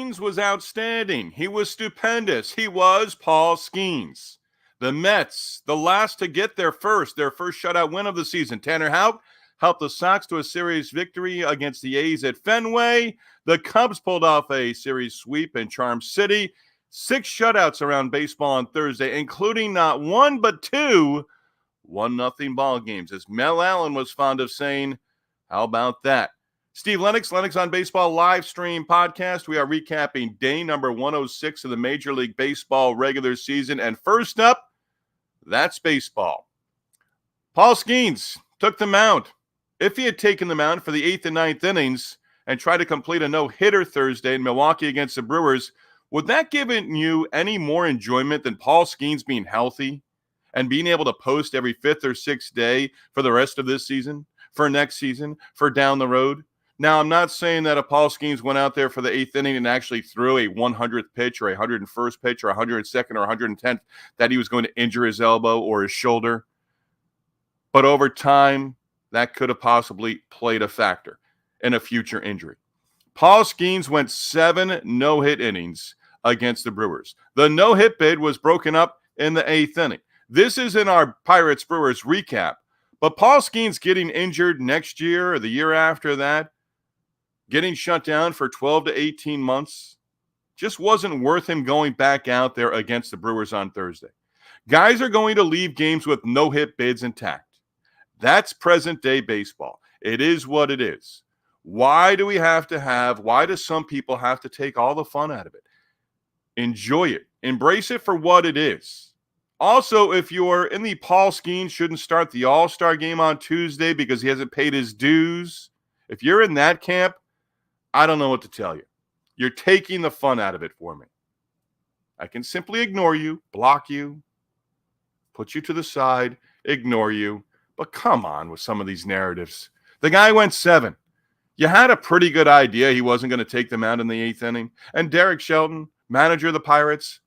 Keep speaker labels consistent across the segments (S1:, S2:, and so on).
S1: Skenes was outstanding. He was stupendous. He was Paul Skenes. The Mets, the last to get their first shutout win of the season. Tanner Houck helped the Sox to a series victory against the A's at Fenway. The Cubs pulled off a series sweep in Charm City. 6 shutouts around baseball on Thursday, including not one but 2 1-0 ball games. As Mel Allen was fond of saying, how about that? Steve Lennox on Baseball live stream podcast. We are recapping day number 106 of the Major League Baseball regular season. And first up, that's baseball. Paul Skenes took the mound. If he had taken the mound for the 8th and 9th innings and tried to complete a no-hitter Thursday in Milwaukee against the Brewers, would that give you any more enjoyment than Paul Skenes being healthy and being able to post every 5th or 6th day for the rest of this season, for next season, for down the road? Now, I'm not saying that if Paul Skenes went out there for the 8th inning and actually threw a 100th pitch or a 101st pitch or 102nd or 110th, that he was going to injure his elbow or his shoulder. But over time, that could have possibly played a factor in a future injury. Paul Skenes went 7 no-hit innings against the Brewers. The no-hit bid was broken up in the 8th inning. This is in our Pirates-Brewers recap. But Paul Skenes getting injured next year or the year after that, getting shut down for 12 to 18 months, just wasn't worth him going back out there against the Brewers on Thursday. Guys are going to leave games with no-hit bids intact. That's present-day baseball. It is what it is. Why do some people have to take all the fun out of it? Enjoy it. Embrace it for what it is. Also, if you're in the Paul Skenes shouldn't start the All-Star game on Tuesday because he hasn't paid his dues, if you're in that camp, I don't know what to tell you. You're taking the fun out of it for me. I can simply ignore you, block you, put you to the side, ignore you. But come on with some of these narratives. The guy went 7. You had a pretty good idea he wasn't going to take them out in the 8th inning. And Derek Shelton, manager of the Pirates,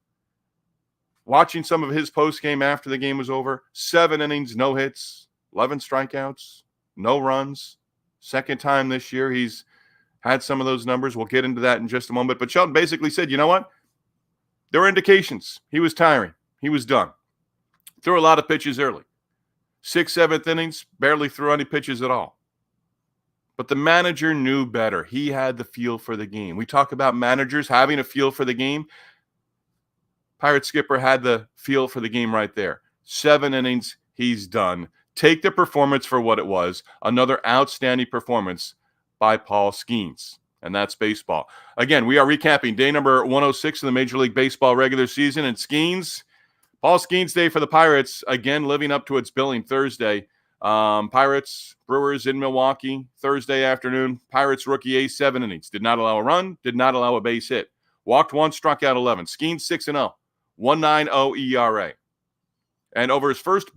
S1: watching some of his postgame after the game was over, 7 innings, no hits, 11 strikeouts, no runs. Second time this year he's had some of those numbers. We'll get into that in just a moment. But Shelton basically said, you know what? There were indications. He was tiring. He was done. Threw a lot of pitches early. 6th, 7th innings, barely threw any pitches at all. But the manager knew better. He had the feel for the game. We talk about managers having a feel for the game. Pirate skipper had the feel for the game right there. 7 innings, he's done. Take the performance for what it was. Another outstanding performance by Paul Skenes. And that's baseball. Again, we are recapping day number 106 of the Major League Baseball regular season. And Paul Skenes Day for the Pirates, again, living up to its billing Thursday. Pirates, Brewers in Milwaukee, Thursday afternoon. Pirates rookie ace, 7 innings. Did not allow a run, did not allow a base hit. Walked 1, struck out 11. Skenes 6-0, 1.90 ERA. And over his first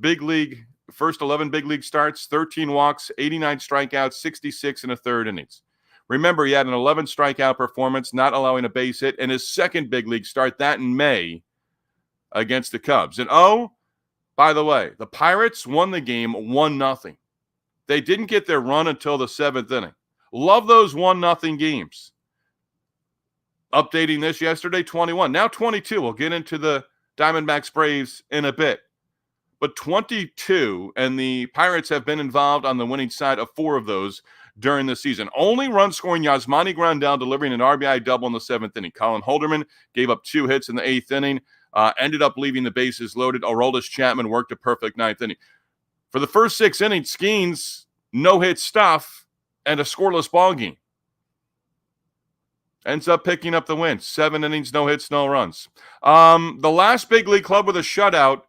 S1: 11 big league starts, 13 walks, 89 strikeouts, 66 and a third innings. Remember, he had an 11 strikeout performance, not allowing a base hit, in his second big league start, that in May, against the Cubs. And by the way, the Pirates won the game 1-0. They didn't get their run until the 7th inning. Love those 1-0 games. Updating this yesterday, 21. Now 22. We'll get into the Diamondbacks Braves in a bit. But 22, and the Pirates have been involved on the winning side of 4 of those during the season. Only run-scoring Yasmani Grandal delivering an RBI double in the 7th inning. Colin Holderman gave up 2 hits in the 8th inning. Ended up leaving the bases loaded. Aroldis Chapman worked a perfect 9th inning. For the first 6 innings, Skenes, no-hit stuff, and a scoreless ball game. Ends up picking up the win. 7 innings, no hits, no runs. The last big league club with a shutout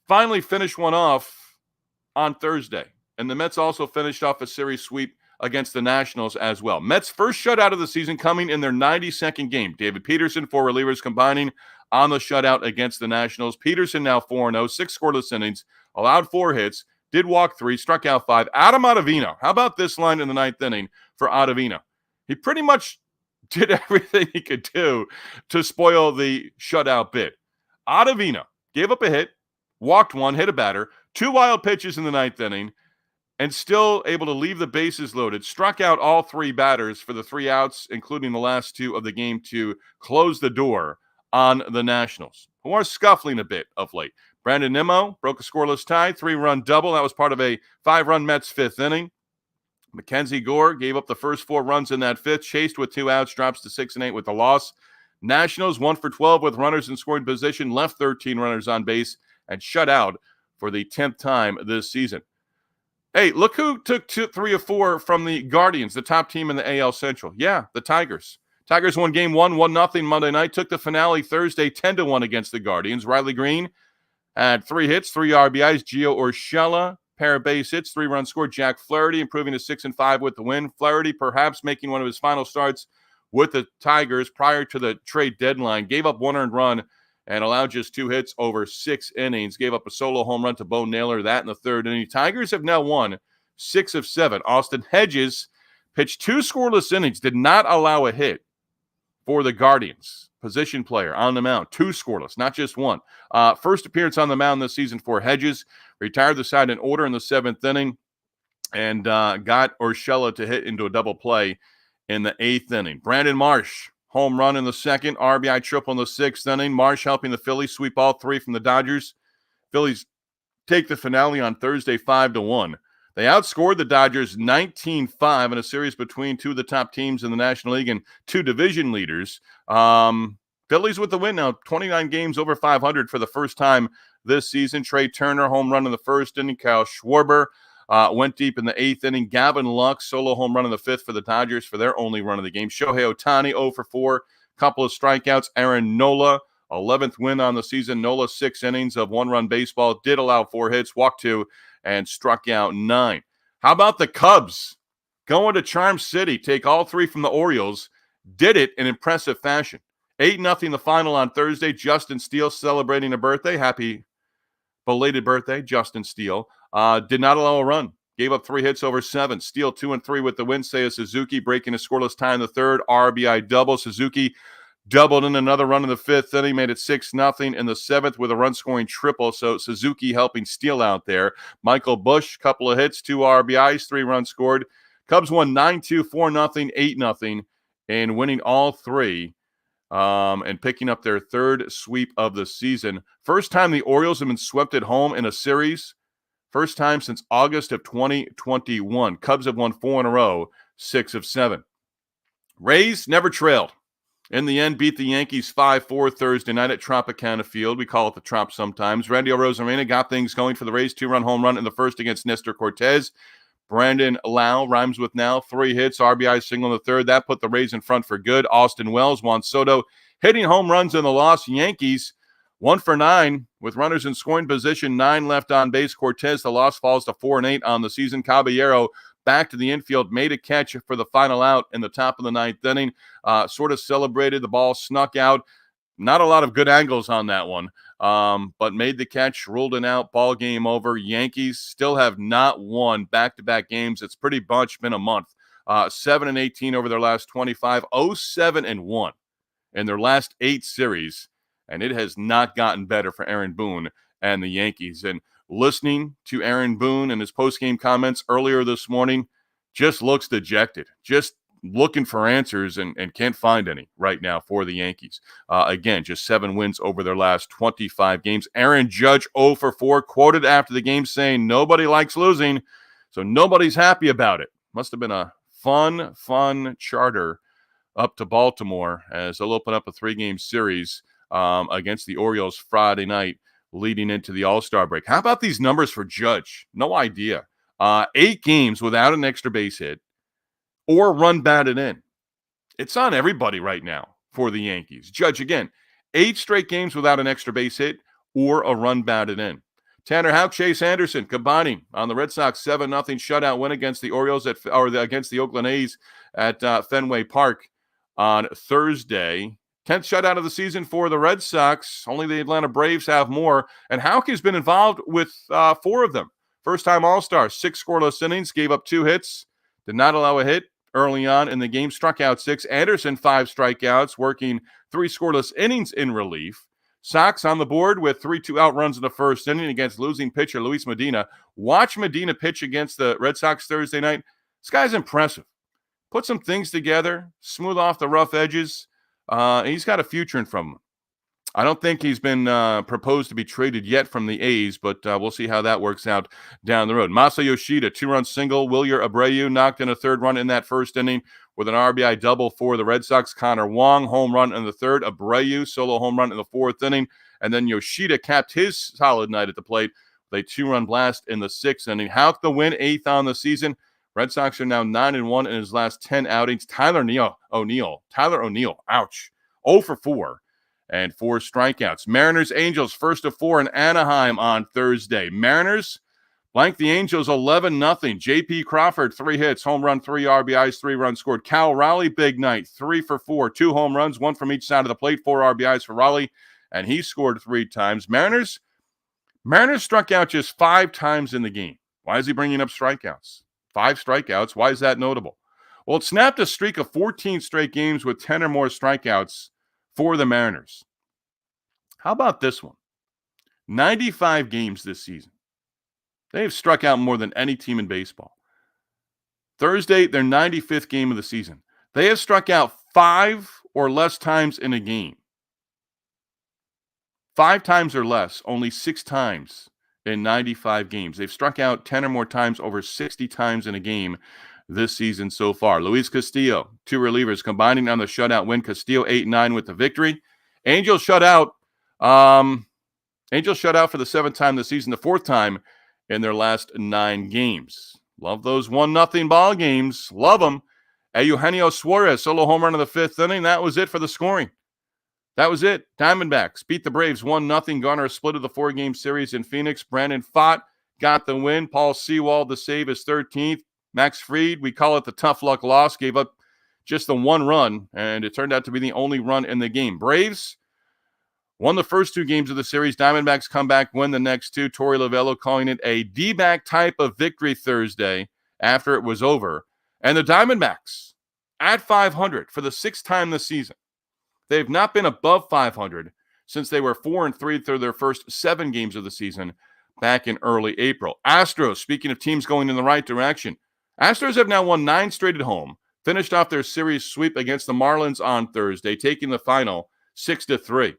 S1: finally finished one off on Thursday. And the Mets also finished off a series sweep against the Nationals as well. Mets' first shutout of the season coming in their 92nd game. David Peterson, 4 relievers combining on the shutout against the Nationals. Peterson now 4-0, 6 scoreless innings, allowed 4 hits, did walk 3, struck out 5. Adam Ottavino. How about this line in the 9th inning for Ottavino? He pretty much did everything he could do to spoil the shutout bid. Ottavino gave up a hit, walked 1, hit a batter, 2 wild pitches in the 9th inning, and still able to leave the bases loaded. Struck out all three batters for the 3 outs, including the last 2 of the game, to close the door on the Nationals, who are scuffling a bit of late. Brandon Nimmo broke a scoreless tie, 3-run double. That was part of a 5-run Mets 5th inning. Mackenzie Gore gave up the first 4 runs in that 5th, chased with 2 outs, drops to 6-8 with the loss. Nationals 1 for 12 with runners in scoring position, left 13 runners on base, and shut out for the 10th time this season. Hey, look who took 3 of 4 from the Guardians, the top team in the AL Central. Yeah, the Tigers. Tigers won game 1, 1-0 Monday night, took the finale Thursday 10-1 against the Guardians. Riley Green had 3 hits, 3 RBIs. Gio Urshela, pair of base hits, 3-run score. Jack Flaherty improving to 6-5 with the win. Flaherty perhaps making one of his final starts with the Tigers prior to the trade deadline. Gave up 1 earned run and allowed just 2 hits over 6 innings. Gave up a solo home run to Bo Naylor, that in the 3rd inning. Tigers have now won 6 of 7. Austin Hedges pitched 2 scoreless innings, did not allow a hit for the Guardians. Position player on the mound, 2 scoreless, not just 1. First appearance on the mound this season for Hedges. Retired the side in order in the 7th inning and got Urshela to hit into a double play in the 8th inning. Brandon Marsh, home run in the 2nd, RBI triple in the 6th inning. Marsh helping the Phillies sweep all 3 from the Dodgers. Phillies take the finale on Thursday 5-1. They outscored the Dodgers 19-5 in a series between 2 of the top teams in the National League and 2 division leaders. Phillies with the win now, 29 games over 500 for the first time this season. Trey Turner, home run in the 1st inning. Kyle Schwarber went deep in the 8th inning. Gavin Lux, solo home run in the 5th for the Dodgers for their only run of the game. Shohei Ohtani, 0 for 4, couple of strikeouts. Aaron Nola, 11th win on the season. Nola, 6 innings of 1-run baseball, did allow 4 hits, walked 2, and struck out 9. How about the Cubs? Going to Charm City, take all 3 from the Orioles. Did it in impressive fashion. 8-0 the final on Thursday. Justin Steele celebrating a birthday. Happy belated birthday, Justin Steele. Did not allow a run. Gave up 3 hits over 7. Steele 2-3 with the win. Seiya Suzuki breaking a scoreless tie in the 3rd. RBI double. Suzuki doubled in another run in the 5th. Then he made it 6-0 in the 7th with a run-scoring triple. So Suzuki helping Steele out there. Michael Busch, couple of hits, 2 RBIs, 3 runs scored. Cubs won 9-2, 4-0, 8-0, and winning all 3 and picking up their 3rd sweep of the season. First time the Orioles have been swept at home in a series. First time since August of 2021. Cubs have won 4 in a row, 6 of 7. Rays never trailed. In the end, beat the Yankees 5-4 Thursday night at Tropicana Field. We call it the Trop sometimes. Randy Arozarena got things going for the Rays. 2-run home run in the 1st against Nestor Cortez. Brandon Lau, rhymes with now, 3 hits, RBI single in the 3rd. That put the Rays in front for good. Austin Wells, Juan Soto hitting home runs in the loss. Yankees 1 for 9 with runners in scoring position, 9 left on base. Cortez, the loss falls to 4-8 on the season. Caballero back to the infield, made a catch for the final out in the top of the 9th inning. Sort of celebrated. The ball snuck out. Not a lot of good angles on that one, but made the catch, ruled it out, ball game over. Yankees still have not won back-to-back games. It's pretty much been a month. 7-18 over their last 25, 0-7-1 in their last 8 series, and it has not gotten better for Aaron Boone and the Yankees. And listening to Aaron Boone and his post-game comments earlier this morning, just looks dejected, just looking for answers and can't find any right now for the Yankees. Again, just 7 wins over their last 25 games. Aaron Judge 0 for 4, quoted after the game saying nobody likes losing, so nobody's happy about it. Must have been a fun charter up to Baltimore as they'll open up a 3-game series against the Orioles Friday night leading into the All-Star break. How about these numbers for Judge? No idea. 8 games without an extra base hit or run batted in. It's on everybody right now for the Yankees. Judge, again, 8 straight games without an extra base hit or a run batted in. Tanner Houck, Chase Anderson combining on the Red Sox 7-0 shutout win against the Orioles against the Oakland A's at Fenway Park on Thursday. 10th shutout of the season for the Red Sox. Only the Atlanta Braves have more. And Houck has been involved with 4 of them. First-time All-Star, 6 scoreless innings, gave up 2 hits, did not allow a hit early on in the game, struck out 6. Anderson, 5 strikeouts, working 3 scoreless innings in relief. Sox on the board with 3-2 out runs in the first inning against losing pitcher Luis Medina. Watch Medina pitch against the Red Sox Thursday night. This guy's impressive. Put some things together, smooth off the rough edges. He's got a future in front of him. I don't think he's been proposed to be traded yet from the A's, but we'll see how that works out down the road. Masa Yoshida, 2-run single. Wilyer Abreu knocked in a third run in that first inning with an RBI double for the Red Sox. Connor Wong, home run in the third. Abreu, solo home run in the fourth inning. And then Yoshida capped his solid night at the plate with a 2-run blast in the sixth inning. Houck the win, 8th on the season. Red Sox are now 9-1 in his last 10 outings. Tyler O'Neill, ouch, 0 for 4. And 4 strikeouts. Mariners, Angels, first of 4 in Anaheim on Thursday. Mariners blanked the Angels 11-0. J.P. Crawford, 3 hits, home run, 3 RBIs, 3 runs scored. Cal Raleigh, big night, 3 for 4, 2 home runs, 1 from each side of the plate, 4 RBIs for Raleigh, and he scored 3 times. Mariners struck out just 5 times in the game. Why is he bringing up strikeouts? 5 strikeouts. Why is that notable? Well, it snapped a streak of 14 straight games with 10 or more strikeouts for the Mariners. How about this one? 95 games this season. They have struck out more than any team in baseball. Thursday, their 95th game of the season. They have struck out 5 or less times in a game. 5 times or less, only 6 times in 95 games. They've struck out 10 or more times, over 60 times in a game this season so far. Luis Castillo, 2 relievers combining on the shutout win. Castillo 8-9 with the victory. Angels shut out for the 7th time this season, the 4th time in their last 9 games. Love those 1-0 ball games. Love them. Eugenio Suarez, solo home run in the 5th inning. That was it for the scoring. That was it. Diamondbacks beat the Braves 1-0. Garner a split of the 4-game series in Phoenix. Brandon Pfaadt got the win. Paul Sewald to save his 13th. Max Fried, we call it the tough luck loss, gave up just the 1 run, and it turned out to be the only run in the game. Braves won the first 2 games of the series. Diamondbacks come back, win the next 2. Torey Lovello calling it a D-back type of victory Thursday after it was over. And the Diamondbacks at 500 for the 6th time this season. They've not been above 500 since they were 4-3 through their first 7 games of the season back in early April. Astros, speaking of teams going in the right direction, Astros have now won 9 straight at home, finished off their series sweep against the Marlins on Thursday, taking the final 6-3.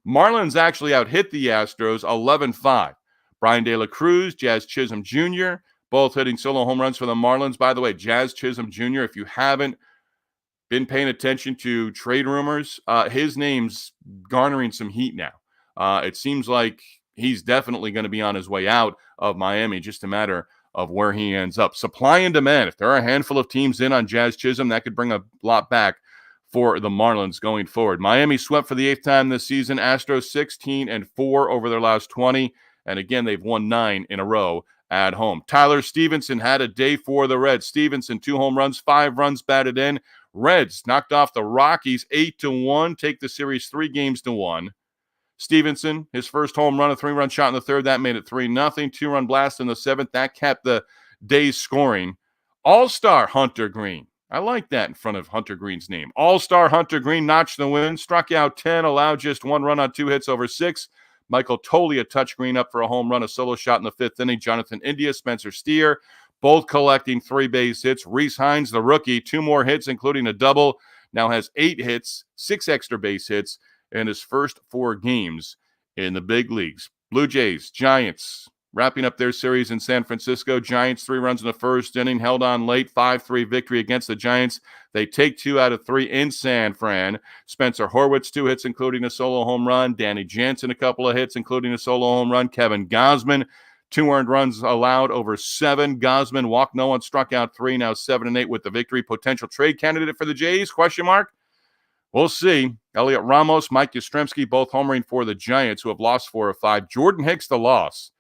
S1: Marlins actually out-hit the Astros 11-5. Brian De La Cruz, Jazz Chisholm Jr., both hitting solo home runs for the Marlins. By the way, Jazz Chisholm Jr., if you haven't been paying attention to trade rumors, his name's garnering some heat now. It seems like he's definitely going to be on his way out of Miami, just a matter of where he ends up. Supply and demand. If there are a handful of teams in on Jazz Chisholm, that could bring a lot back for the Marlins going forward. Miami swept for the 8th time this season. Astros 16-4 over their last 20. And again, they've won 9 in a row at home. Tyler Stevenson had a day for the Reds. Stevenson, 2 home runs, 5 runs batted in. Reds knocked off the Rockies 8-1, take the series 3-1. Stevenson, his first home run, a 3-run shot in the 3rd. That made it 3-0. 2-run blast in the 7th. That kept the day's scoring. All-Star Hunter Green. I like that in front of Hunter Green's name. All-Star Hunter Green notched the win. Struck out 10, allowed just 1 run on 2 hits over 6. Michael Toglia touched Green up for a home run, a solo shot in the 5th inning. Jonathan India, Spencer Steer, both collecting 3 base hits. Rhys Hines, the rookie, 2 more hits, including a double. Now has 8 hits, 6 extra base hits in his first 4 games in the big leagues. Blue Jays, Giants, wrapping up their series in San Francisco. Giants 3 runs in the 1st inning, held on late, 5-3 victory against the Giants. They take 2 out of 3 in San Fran. Spencer Horwitz, 2 hits, including a solo home run. Danny Jansen, a couple of hits, including a solo home run. Kevin Gausman, 2 earned runs allowed over 7. Gausman walked no one, struck out 3, now 7-8 with the victory. Potential trade candidate for the Jays, question mark? We'll see. Elliot Ramos, Mike Yastrzemski, both homering for the Giants, who have lost 4 of 5. Jordan Hicks, the loss.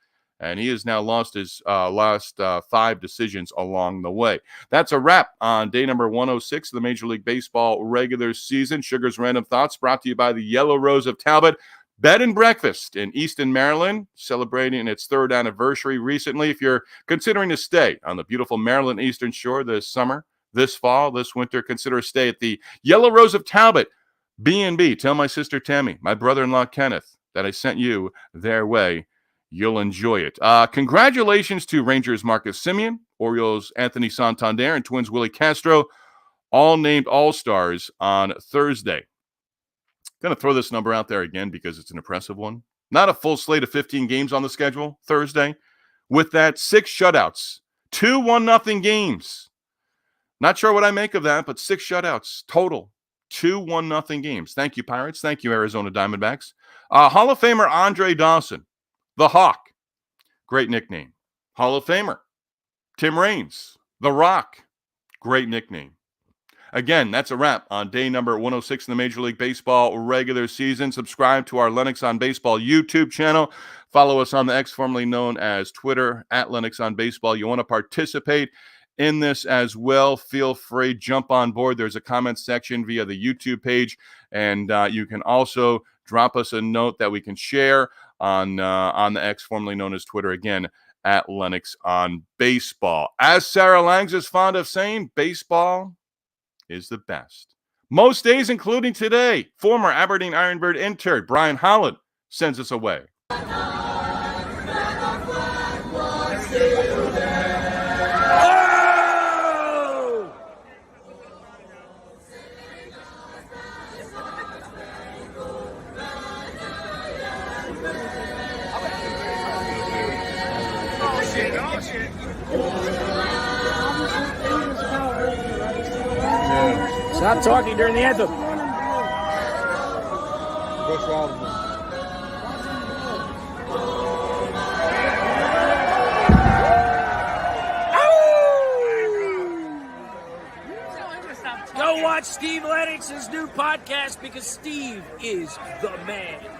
S1: And he has now lost his last 5 decisions along the way. That's a wrap on day number 106 of the Major League Baseball regular season. Sugar's Random Thoughts brought to you by the Yellow Rose of Talbot. Bed and Breakfast in Easton, Maryland, celebrating its 3rd anniversary recently. If you're considering a stay on the beautiful Maryland Eastern Shore this summer, this fall, this winter, consider a stay at the Yellow Rose of Talbot B&B. Tell my sister Tammy, my brother-in-law Kenneth, that I sent you their way. You'll enjoy it. Congratulations to Rangers Marcus Semien, Orioles Anthony Santander, and Twins Willie Castro, all named All-Stars on Thursday. Going to throw this number out there again because it's an impressive one. Not a full slate of 15 games on the schedule Thursday. With that, 6 shutouts, 2 1-0 games. Not sure what I make of that, but 6 shutouts total. 2 1-0 games. Thank you, Pirates. Thank you, Arizona Diamondbacks. Hall of Famer Andre Dawson, the Houck. Great nickname. Hall of Famer Tim Raines, the Rock. Great nickname. Again, that's a wrap on day number 106 in the Major League Baseball regular season. Subscribe to our Lennox on Baseball YouTube channel. Follow us on the X, formerly known as Twitter, at Lennox on Baseball. You want to participate in this as well, feel free, jump on board. There's a comment section via the YouTube page, and you can also drop us a note that we can share on the X, formerly known as Twitter, again, at Lennox on Baseball. As Sarah Langs is fond of saying, baseball is the best. Most days, including today. Former Aberdeen Ironbird intern Brian Holland sends us away.
S2: Stop talking during the anthem. Go watch Steve Lennox's new podcast because Steve is the man.